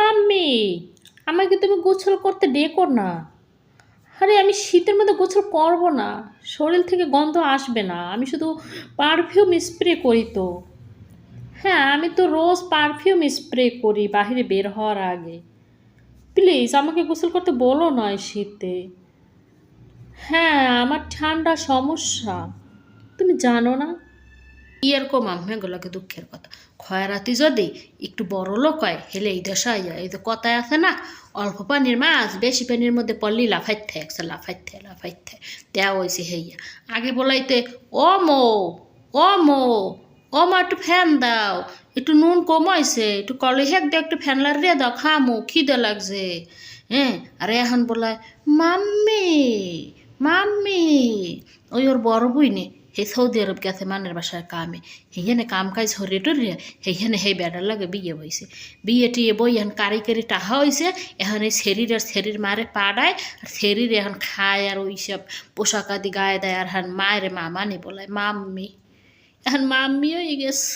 Mummy, আমাকে তুমি গোসল করতে ডেকো না। আরে আমি শীতের মধ্যে গোসল করব না, শরীর থেকে গন্ধ আসবে না, আমি শুধু পারফিউম স্প্রে করি তো। হ্যাঁ, আমি তো রোজ পারফিউম স্প্রে করি বাহিরে বের হওয়ার আগে। প্লিজ আমাকে গোসল করতে বলো না এই শীতে। হ্যাঁ, আমার ঠান্ডা সমস্যা, তুমি জানো না? এরকম আম্মেগুলোকে দুঃখের কথা। খয়রাতি যদি একটু বড় লোক হয় হেলে এই দেশা এই তো কথায় আছে না, অল্প পানির মাছ বেশি পানির মধ্যে পড়লেই লাফাইতে একশো লাফাইতে দেওয়া হয়েছে হেইয়া। আগে বলাইতে ও মো, ও মো, ও মা একটু ফ্যান দাও, একটু নুন কমাইছে, একটু কলে হেক দিয়ে একটু ফ্যান লারিয়ে দাও, খামো খিদে লাগছে। হ্যাঁ, আর এখন বলায় মাম্মি, মাম্মি। ওই ওর বড় বই নে হে সৌদি আরব গেছে মানের বাসায় কামে, সেইখানে কাম কাজ হরিয়ে টরিয়ে সেইখানে সেই বেড়ার লাগে বিয়ে হয়েছে। বিয়ে টিয়ে বই এখন কারি টাহা হয়েছে। এখন এই শরীর আর শরীর মারে পাড়ায়, আর শরীর এখন খায় আর ওই সব পোশাক আদি গায়ে দেয়, আর হ্যাঁ মায়ের মামানি বলায় মাম্মি, এখন মাম্মি হয়ে গেছে।